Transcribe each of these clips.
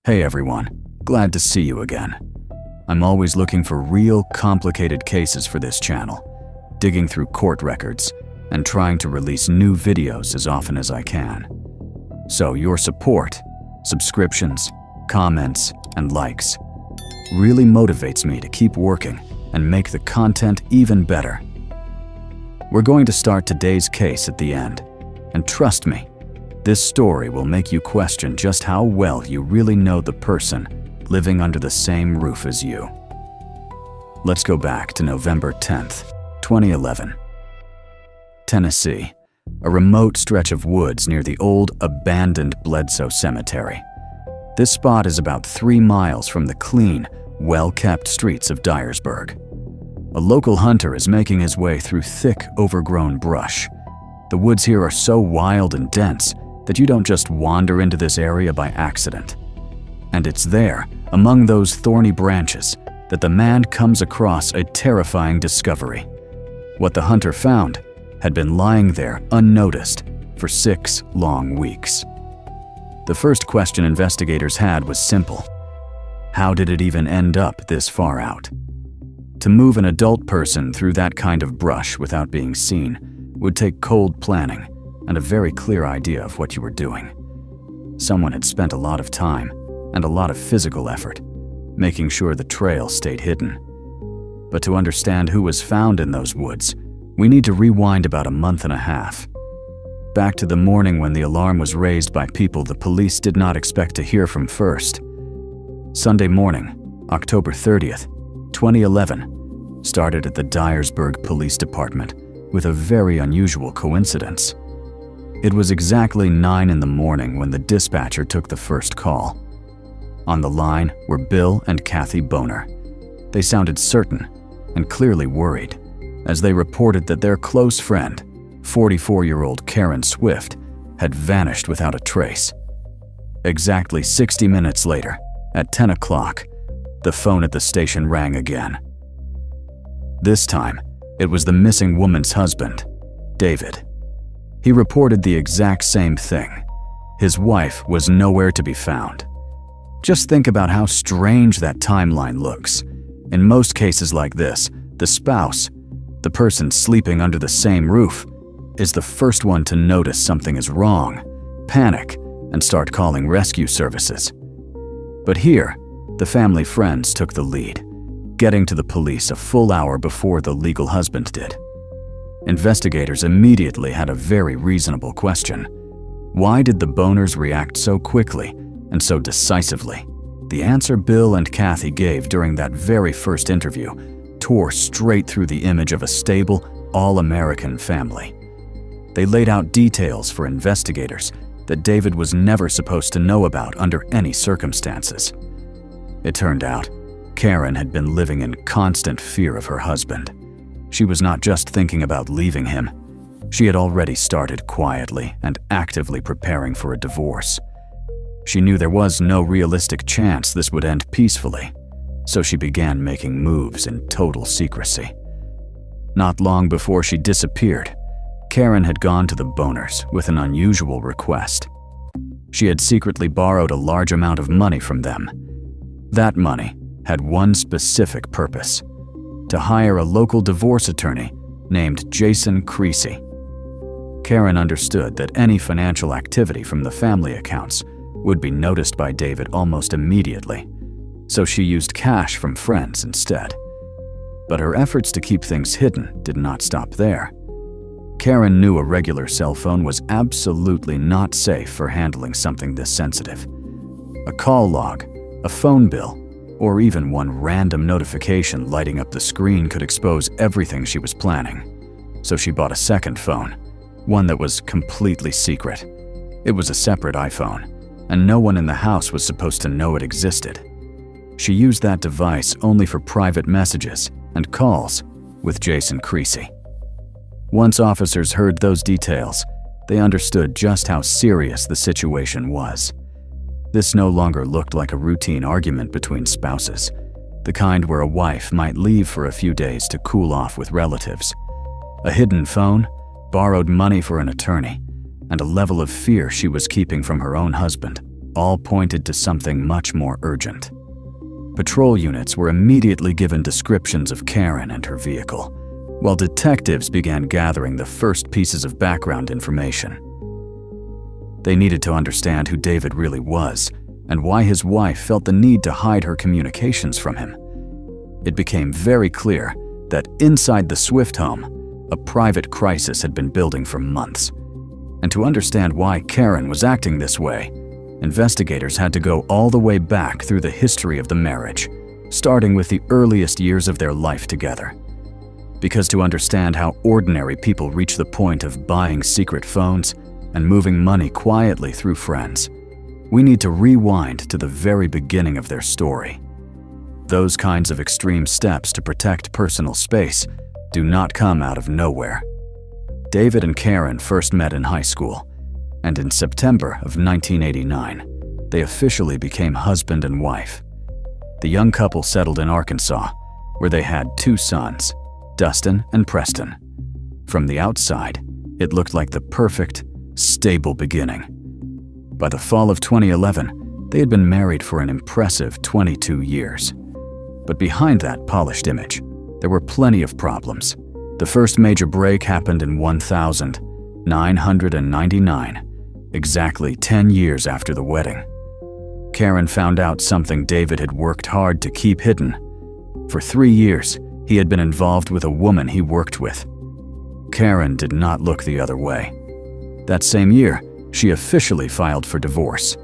Hey everyone, glad to see you again. I'm always looking for real, complicated cases for this channel, digging through court records, and trying to release new videos as often as I can. So your support, subscriptions, comments, and likes really motivates me to keep working and make the content even better. We're going to start today's case at the end, and trust me, this story will make you question just how well you really know the person living under the same roof as you. Let's go back to November 10th, 2011. Tennessee, a remote stretch of woods near the old, abandoned Bledsoe Cemetery. This spot is about 3 miles from the clean, well-kept streets of Dyersburg. A local hunter is making his way through thick, overgrown brush. The woods here are so wild and dense that you don't just wander into this area by accident. And it's there, among those thorny branches, that the man comes across a terrifying discovery. What the hunter found had been lying there unnoticed for 6 long weeks. The first question investigators had was simple. How did it even end up this far out? To move an adult person through that kind of brush without being seen would take cold planning and a very clear idea of what you were doing. Someone had spent a lot of time and a lot of physical effort making sure the trail stayed hidden. But to understand who was found in those woods, we need to rewind about a month and a half. Back to the morning when the alarm was raised by people the police did not expect to hear from first. Sunday morning, October 30th, 2011, started at the Dyersburg Police Department with a very unusual coincidence. It was exactly 9 in the morning when the dispatcher took the first call. On the line were Bill and Kathy Boner. They sounded certain and clearly worried as they reported that their close friend, 44-year-old Karen Swift, had vanished without a trace. Exactly 60 minutes later, at 10 o'clock, the phone at the station rang again. This time, it was the missing woman's husband, David. He reported the exact same thing. His wife was nowhere to be found. Just think about how strange that timeline looks. In most cases like this, the spouse, the person sleeping under the same roof, is the first one to notice something is wrong, panic, and start calling rescue services. But here, the family friends took the lead, getting to the police a full hour before the legal husband did. Investigators immediately had a very reasonable question. Why did the Boners react so quickly and so decisively? The answer Bill and Kathy gave during that very first interview tore straight through the image of a stable, all-American family. They laid out details for investigators that David was never supposed to know about under any circumstances. It turned out, Karen had been living in constant fear of her husband. She was not just thinking about leaving him. She had already started quietly and actively preparing for a divorce. She knew there was no realistic chance this would end peacefully, so she began making moves in total secrecy. Not long before she disappeared, Karen had gone to the Boners with an unusual request. She had secretly borrowed a large amount of money from them. That money had one specific purpose: to hire a local divorce attorney named Jason Creasy. Karen understood that any financial activity from the family accounts would be noticed by David almost immediately, so she used cash from friends instead. But her efforts to keep things hidden did not stop there. Karen knew a regular cell phone was absolutely not safe for handling something this sensitive. A call log, a phone bill, or even one random notification lighting up the screen could expose everything she was planning. So she bought a second phone, one that was completely secret. It was a separate iPhone, and no one in the house was supposed to know it existed. She used that device only for private messages and calls with Jason Creasy. Once officers heard those details, they understood just how serious the situation was. This no longer looked like a routine argument between spouses, the kind where a wife might leave for a few days to cool off with relatives. A hidden phone, borrowed money for an attorney, and a level of fear she was keeping from her own husband all pointed to something much more urgent. Patrol units were immediately given descriptions of Karen and her vehicle, while detectives began gathering the first pieces of background information. They needed to understand who David really was and why his wife felt the need to hide her communications from him. It became very clear that inside the Swift home, a private crisis had been building for months. And to understand why Karen was acting this way, investigators had to go all the way back through the history of the marriage, starting with the earliest years of their life together. Because to understand how ordinary people reach the point of buying secret phones and moving money quietly through friends, we need to rewind to the very beginning of their story. Those kinds of extreme steps to protect personal space do not come out of nowhere. David and Karen first met in high school, and in September of 1989, they officially became husband and wife. The young couple settled in Arkansas, where they had 2 sons, Dustin and Preston. From the outside, it looked like the perfect, stable beginning. By the fall of 2011, they had been married for an impressive 22 years. But behind that polished image, there were plenty of problems. The first major break happened in 1999, exactly 10 years after the wedding. Karen found out something David had worked hard to keep hidden. For 3 years, he had been involved with a woman he worked with. Karen did not look the other way. That same year, she officially filed for divorce.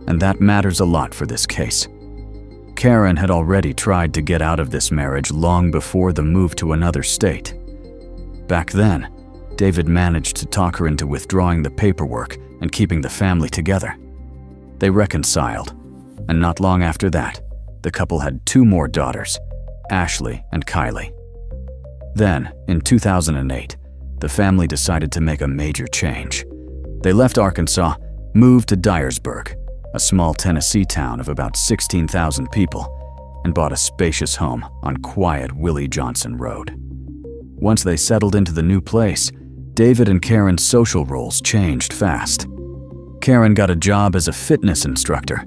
And that matters a lot for this case. Karen had already tried to get out of this marriage long before the move to another state. Back then, David managed to talk her into withdrawing the paperwork and keeping the family together. They reconciled, and not long after that, the couple had 2 more daughters, Ashley and Kylie. Then, in 2008, the family decided to make a major change. They left Arkansas, moved to Dyersburg, a small Tennessee town of about 16,000 people, and bought a spacious home on quiet Willie Johnson Road. Once they settled into the new place, David and Karen's social roles changed fast. Karen got a job as a fitness instructor.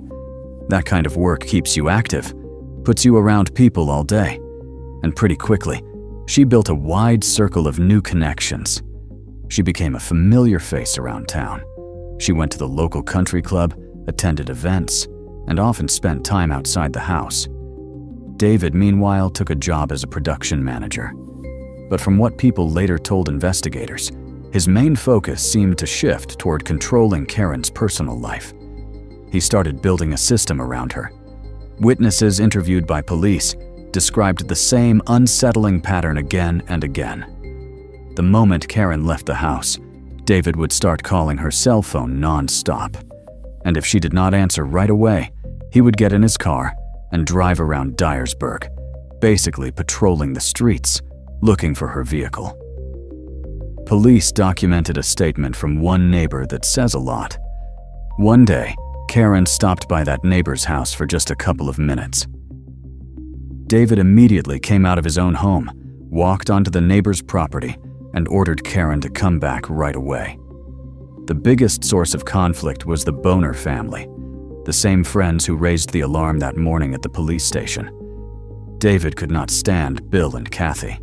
That kind of work keeps you active, puts you around people all day, and pretty quickly, she built a wide circle of new connections. She became a familiar face around town. She went to the local country club, attended events, and often spent time outside the house. David, meanwhile, took a job as a production manager. But from what people later told investigators, his main focus seemed to shift toward controlling Karen's personal life. He started building a system around her. Witnesses interviewed by police described the same unsettling pattern again and again. The moment Karen left the house, David would start calling her cell phone non-stop. And if she did not answer right away, he would get in his car and drive around Dyersburg, basically patrolling the streets, looking for her vehicle. Police documented a statement from one neighbor that says a lot. One day, Karen stopped by that neighbor's house for just a couple of minutes. David immediately came out of his own home, walked onto the neighbor's property, and ordered Karen to come back right away. The biggest source of conflict was the Boner family, the same friends who raised the alarm that morning at the police station. David could not stand Bill and Kathy.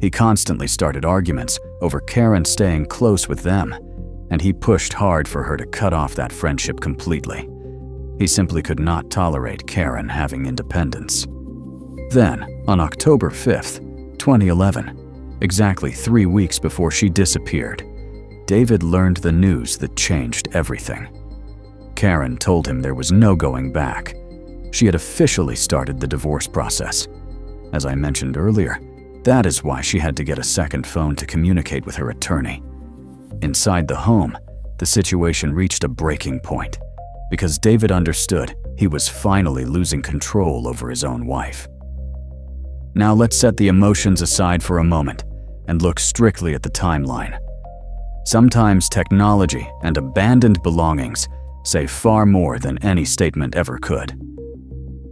He constantly started arguments over Karen staying close with them, and he pushed hard for her to cut off that friendship completely. He simply could not tolerate Karen having independence. Then, on October 5th, 2011, exactly 3 weeks before she disappeared, David learned the news that changed everything. Karen told him there was no going back. She had officially started the divorce process. As I mentioned earlier, that is why she had to get a second phone to communicate with her attorney. Inside the home, the situation reached a breaking point because David understood he was finally losing control over his own wife. Now let's set the emotions aside for a moment and look strictly at the timeline. Sometimes technology and abandoned belongings say far more than any statement ever could.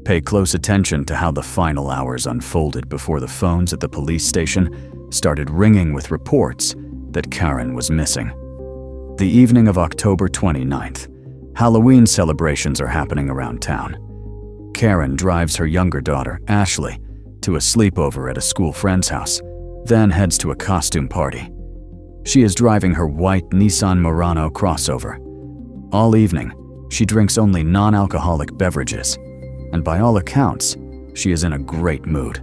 Pay close attention to how the final hours unfolded before the phones at the police station started ringing with reports that Karen was missing. The evening of October 29th, Halloween celebrations are happening around town. Karen drives her younger daughter, Ashley, to a sleepover at a school friend's house, then heads to a costume party. She is driving her white Nissan Murano crossover. All evening, she drinks only non-alcoholic beverages, and by all accounts, she is in a great mood.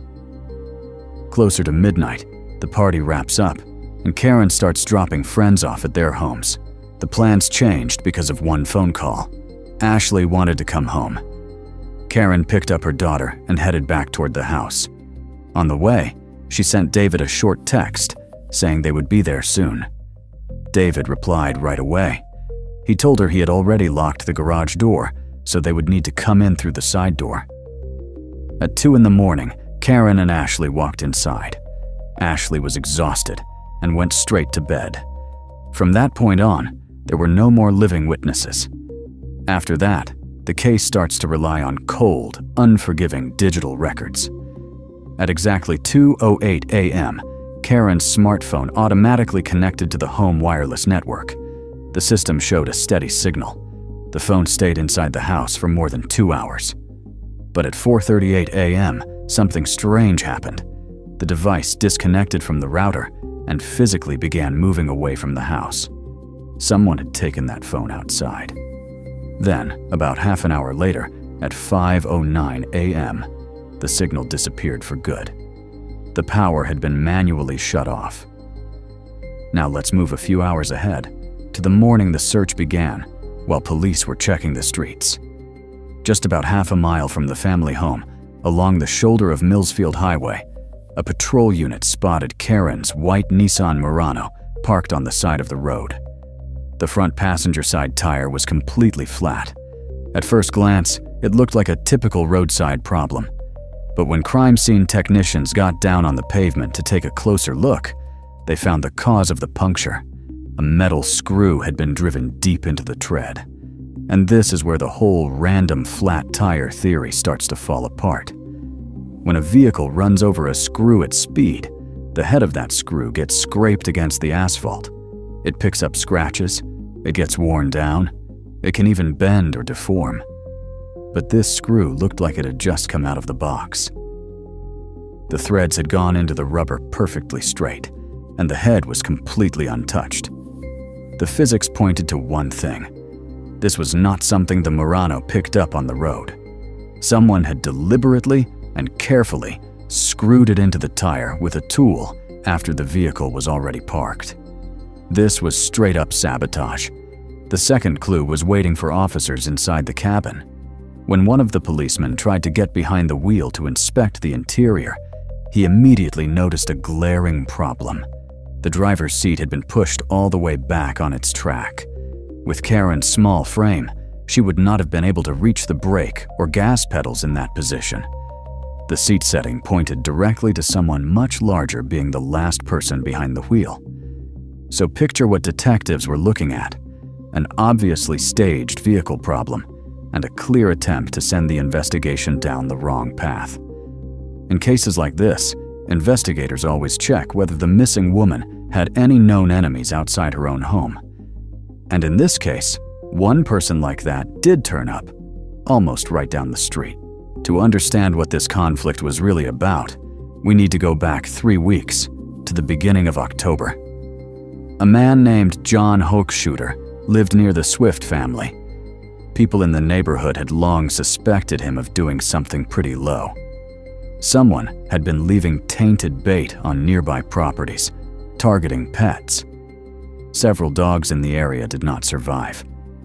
Closer to midnight, the party wraps up, and Karen starts dropping friends off at their homes. The plans changed because of one phone call. Ashley wanted to come home. Karen picked up her daughter and headed back toward the house. On the way, she sent David a short text saying they would be there soon. David replied right away. He told her he had already locked the garage door, so they would need to come in through the side door. At 2 a.m, Karen and Ashley walked inside. Ashley was exhausted and went straight to bed. From that point on, there were no more living witnesses. After that, the case starts to rely on cold, unforgiving digital records. At exactly 2:08 a.m., Karen's smartphone automatically connected to the home wireless network. The system showed a steady signal. The phone stayed inside the house for more than 2 hours. But at 4:38 a.m., something strange happened. The device disconnected from the router and physically began moving away from the house. Someone had taken that phone outside. Then, about half an hour later, at 5:09 a.m., the signal disappeared for good. The power had been manually shut off. Now let's move a few hours ahead, to the morning the search began, while police were checking the streets. Just about half a mile from the family home, along the shoulder of Millsfield Highway, a patrol unit spotted Karen's white Nissan Murano parked on the side of the road. The front passenger side tire was completely flat. At first glance, it looked like a typical roadside problem. But when crime scene technicians got down on the pavement to take a closer look, they found the cause of the puncture. A metal screw had been driven deep into the tread. And this is where the whole random flat tire theory starts to fall apart. When a vehicle runs over a screw at speed, the head of that screw gets scraped against the asphalt. It picks up scratches, it gets worn down, it can even bend or deform. But this screw looked like it had just come out of the box. The threads had gone into the rubber perfectly straight, and the head was completely untouched. The physics pointed to one thing. This was not something the Murano picked up on the road. Someone had deliberately and carefully screwed it into the tire with a tool after the vehicle was already parked. This was straight up sabotage. The second clue was waiting for officers inside the cabin. When one of the policemen tried to get behind the wheel to inspect the interior, he immediately noticed a glaring problem. The driver's seat had been pushed all the way back on its track. With Karen's small frame, she would not have been able to reach the brake or gas pedals in that position. The seat setting pointed directly to someone much larger being the last person behind the wheel. So picture what detectives were looking at: an obviously staged vehicle problem and a clear attempt to send the investigation down the wrong path. In cases like this, investigators always check whether the missing woman had any known enemies outside her own home. And in this case, one person like that did turn up, almost right down the street. To understand what this conflict was really about, we need to go back 3 weeks, to the beginning of October. A man named John Hochschutter lived near the Swift family. People in the neighborhood had long suspected him of doing something pretty low. Someone had been leaving tainted bait on nearby properties, targeting pets. Several dogs in the area did not survive,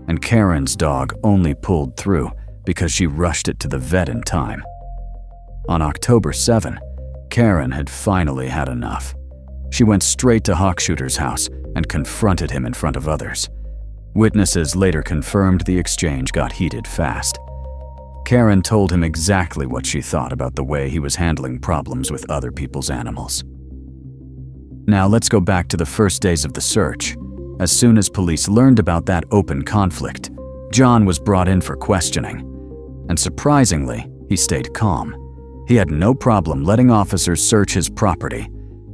and Karen's dog only pulled through because she rushed it to the vet in time. On October 7, Karen had finally had enough. She went straight to Hochschutter's house and confronted him in front of others. Witnesses later confirmed the exchange got heated fast. Karen told him exactly what she thought about the way he was handling problems with other people's animals. Now let's go back to the first days of the search. As soon as police learned about that open conflict, John was brought in for questioning. And surprisingly, he stayed calm. He had no problem letting officers search his property,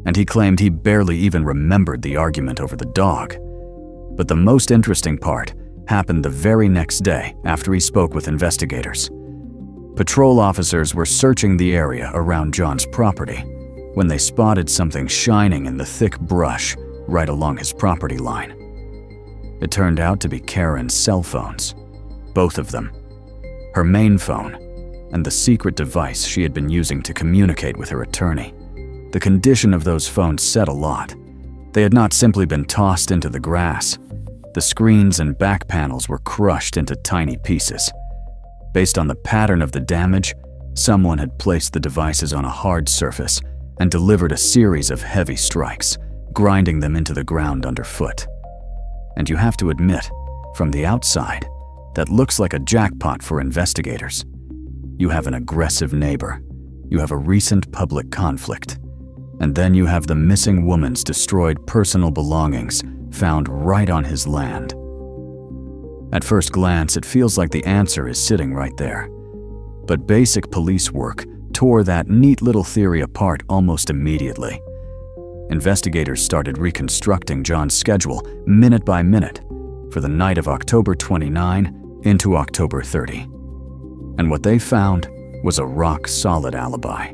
and he claimed he barely even remembered the argument over the dog. But the most interesting part happened the very next day after he spoke with investigators. Patrol officers were searching the area around John's property when they spotted something shining in the thick brush right along his property line. It turned out to be Karen's cell phones, both of them. Her main phone and the secret device she had been using to communicate with her attorney. The condition of those phones said a lot. They had not simply been tossed into the grass. The screens and back panels were crushed into tiny pieces. Based on the pattern of the damage, someone had placed the devices on a hard surface and delivered a series of heavy strikes, grinding them into the ground underfoot. And you have to admit, from the outside, that looks like a jackpot for investigators. You have an aggressive neighbor, you have a recent public conflict, and then you have the missing woman's destroyed personal belongings found right on his land. At first glance, it feels like the answer is sitting right there. But basic police work tore that neat little theory apart almost immediately. Investigators started reconstructing John's schedule minute by minute for the night of October 29 into October 30. And what they found was a rock-solid alibi.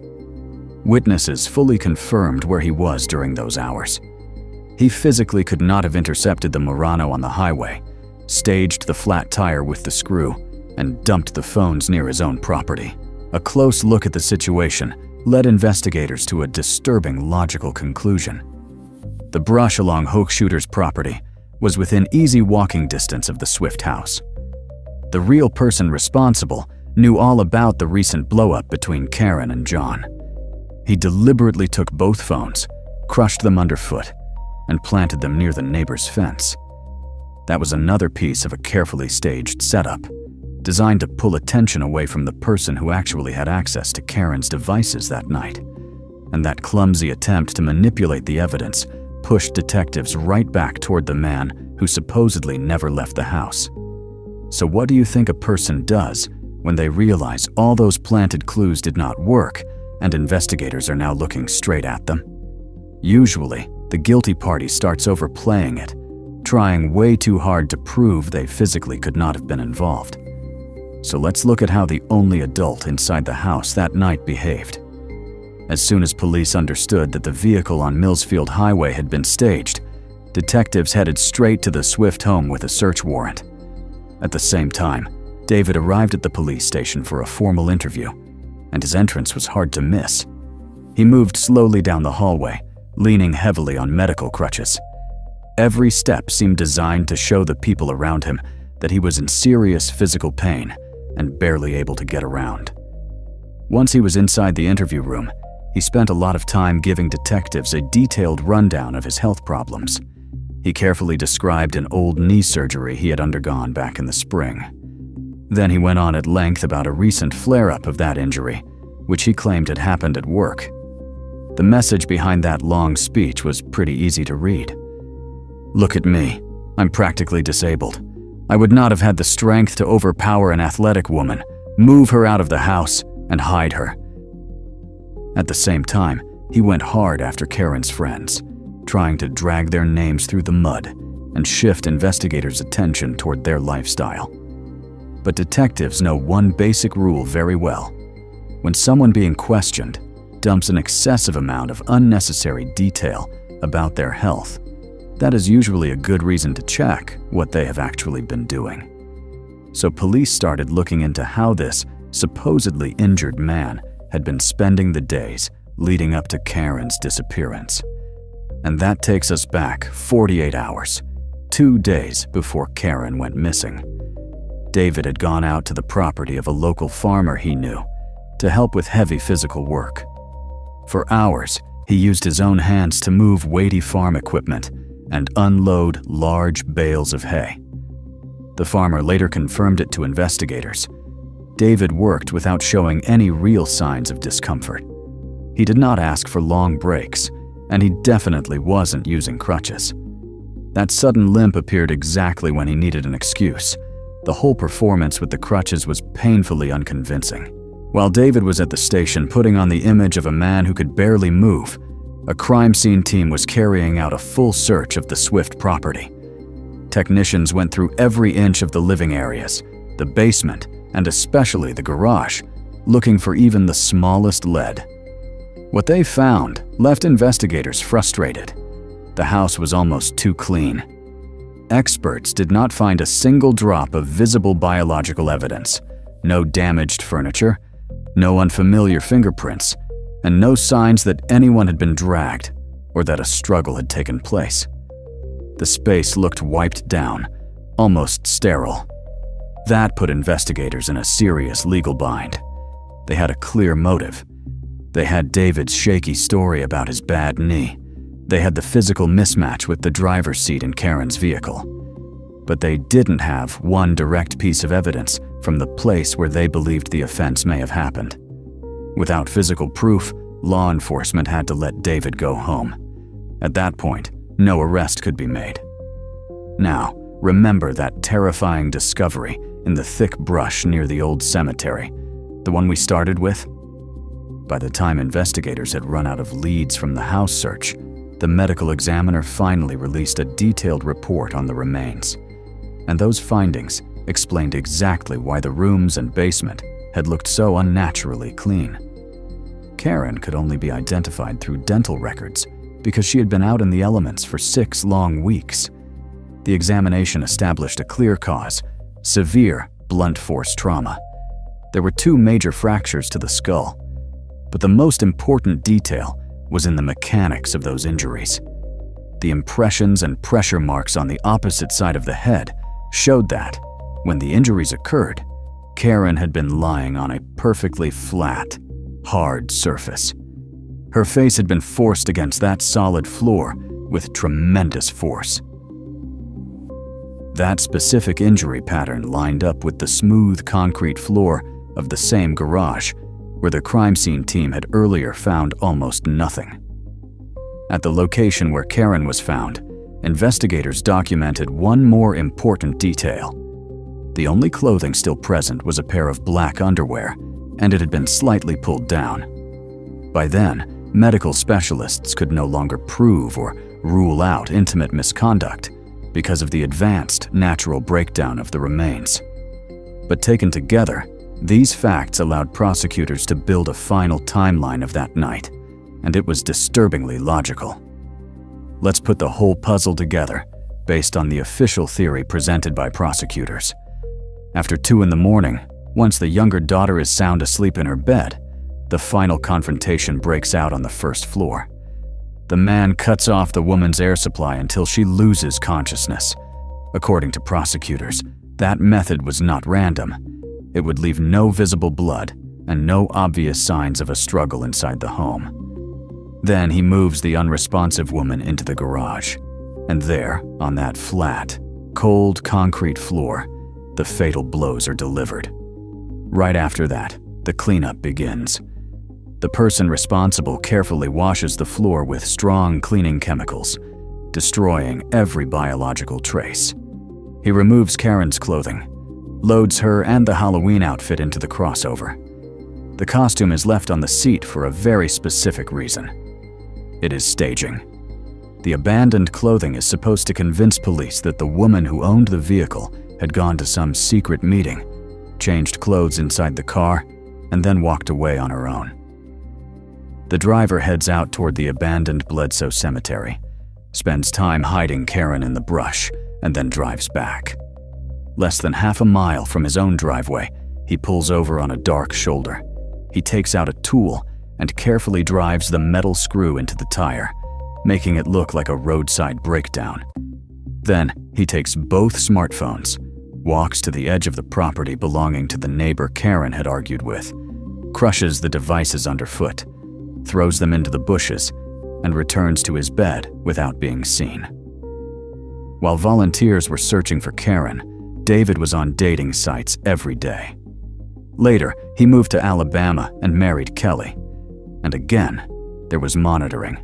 Witnesses fully confirmed where he was during those hours. He physically could not have intercepted the Murano on the highway, staged the flat tire with the screw, and dumped the phones near his own property. A close look at the situation led investigators to a disturbing logical conclusion. The brush along Hochshooter's property was within easy walking distance of the Swift house. The real person responsible knew all about the recent blow-up between Karen and John. He deliberately took both phones, crushed them underfoot, and planted them near the neighbor's fence. That was another piece of a carefully staged setup, designed to pull attention away from the person who actually had access to Karen's devices that night. And that clumsy attempt to manipulate the evidence pushed detectives right back toward the man who supposedly never left the house. So what do you think a person does when they realize all those planted clues did not work and investigators are now looking straight at them? Usually, the guilty party starts overplaying it, trying way too hard to prove they physically could not have been involved. So let's look at how the only adult inside the house that night behaved. As soon as police understood that the vehicle on Millsfield Highway had been staged, detectives headed straight to the Swift home with a search warrant. At the same time, David arrived at the police station for a formal interview, and his entrance was hard to miss. He moved slowly down the hallway, leaning heavily on medical crutches. Every step seemed designed to show the people around him that he was in serious physical pain and barely able to get around. Once he was inside the interview room, he spent a lot of time giving detectives a detailed rundown of his health problems. He carefully described an old knee surgery he had undergone back in the spring. Then he went on at length about a recent flare-up of that injury, which he claimed had happened at work. The message behind that long speech was pretty easy to read. Look at me. I'm practically disabled. I would not have had the strength to overpower an athletic woman, move her out of the house, and hide her. At the same time, he went hard after Karen's friends, trying to drag their names through the mud and shift investigators' attention toward their lifestyle. But detectives know one basic rule very well. When someone being questioned dumps an excessive amount of unnecessary detail about their health, that is usually a good reason to check what they have actually been doing. So police started looking into how this supposedly injured man had been spending the days leading up to Karen's disappearance. And that takes us back 48 hours, 2 days before Karen went missing. David had gone out to the property of a local farmer he knew to help with heavy physical work. For hours, he used his own hands to move weighty farm equipment and unload large bales of hay. The farmer later confirmed it to investigators. David worked without showing any real signs of discomfort. He did not ask for long breaks, and he definitely wasn't using crutches. That sudden limp appeared exactly when he needed an excuse. The whole performance with the crutches was painfully unconvincing. While David was at the station putting on the image of a man who could barely move, a crime scene team was carrying out a full search of the Swift property. Technicians went through every inch of the living areas, the basement, and especially the garage, looking for even the smallest lead. What they found left investigators frustrated. The house was almost too clean. Experts did not find a single drop of visible biological evidence, no damaged furniture, no unfamiliar fingerprints, and no signs that anyone had been dragged or that a struggle had taken place. The space looked wiped down, almost sterile. That put investigators in a serious legal bind. They had a clear motive. They had David's shaky story about his bad knee. They had the physical mismatch with the driver's seat in Karen's vehicle. But they didn't have one direct piece of evidence from the place where they believed the offense may have happened. Without physical proof, law enforcement had to let David go home. At that point, no arrest could be made. Now, remember that terrifying discovery in the thick brush near the old cemetery, the one we started with? By the time investigators had run out of leads from the house search, the medical examiner finally released a detailed report on the remains. And those findings explained exactly why the rooms and basement had looked so unnaturally clean. Karen could only be identified through dental records because she had been out in the elements for 6 long weeks. The examination established a clear cause: severe blunt force trauma. There were 2 major fractures to the skull, but the most important detail was in the mechanics of those injuries. The impressions and pressure marks on the opposite side of the head showed that, when the injuries occurred, Karen had been lying on a perfectly flat, hard surface. Her face had been forced against that solid floor with tremendous force. That specific injury pattern lined up with the smooth concrete floor of the same garage where the crime scene team had earlier found almost nothing. At the location where Karen was found, investigators documented one more important detail. The only clothing still present was a pair of black underwear, and it had been slightly pulled down. By then, medical specialists could no longer prove or rule out intimate misconduct because of the advanced natural breakdown of the remains. But taken together, these facts allowed prosecutors to build a final timeline of that night, and it was disturbingly logical. Let's put the whole puzzle together based on the official theory presented by prosecutors. After 2 a.m, once the younger daughter is sound asleep in her bed, the final confrontation breaks out on the first floor. The man cuts off the woman's air supply until she loses consciousness. According to prosecutors, that method was not random. It would leave no visible blood and no obvious signs of a struggle inside the home. Then he moves the unresponsive woman into the garage, and there, on that flat, cold concrete floor, the fatal blows are delivered. Right after that, the cleanup begins. The person responsible carefully washes the floor with strong cleaning chemicals, destroying every biological trace. He removes Karen's clothing, loads her and the Halloween outfit into the crossover. The costume is left on the seat for a very specific reason. It is staging. The abandoned clothing is supposed to convince police that the woman who owned the vehicle had gone to some secret meeting, changed clothes inside the car, and then walked away on her own. The driver heads out toward the abandoned Bledsoe Cemetery, spends time hiding Karen in the brush, and then drives back. Less than half a mile from his own driveway, he pulls over on a dark shoulder. He takes out a tool and carefully drives the metal screw into the tire, making it look like a roadside breakdown. Then he takes both smartphones, walks to the edge of the property belonging to the neighbor Karen had argued with, crushes the devices underfoot, throws them into the bushes, and returns to his bed without being seen. While volunteers were searching for Karen, David was on dating sites every day. Later, he moved to Alabama and married Kelly. And again, there was monitoring.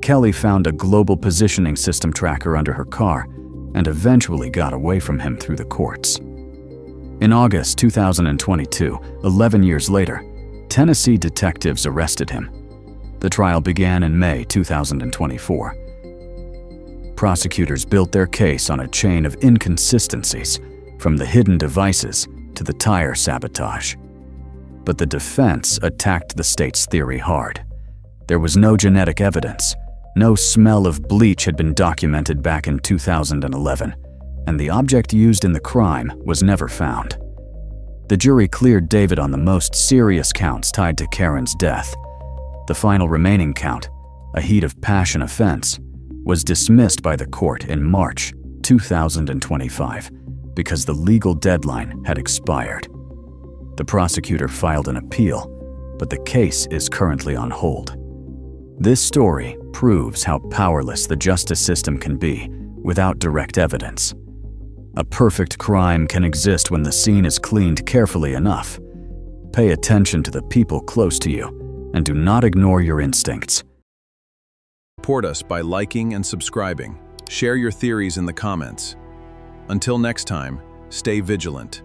Kelly found a global positioning system tracker under her car and eventually got away from him through the courts. In August 2022, 11 years later, Tennessee detectives arrested him. The trial began in May 2024. prosecutors built their case on a chain of inconsistencies, from the hidden devices to the tire sabotage. But the defense attacked the state's theory hard. There was no genetic evidence, no smell of bleach had been documented back in 2011, and the object used in the crime was never found. The jury cleared David on the most serious counts tied to Karen's death. The final remaining count, a heat of passion offense, was dismissed by the court in March 2025 because the legal deadline had expired. The prosecutor filed an appeal, but the case is currently on hold. This story proves how powerless the justice system can be without direct evidence. A perfect crime can exist when the scene is cleaned carefully enough. Pay attention to the people close to you and do not ignore your instincts. Support us by liking and subscribing. Share your theories in the comments. Until next time, stay vigilant.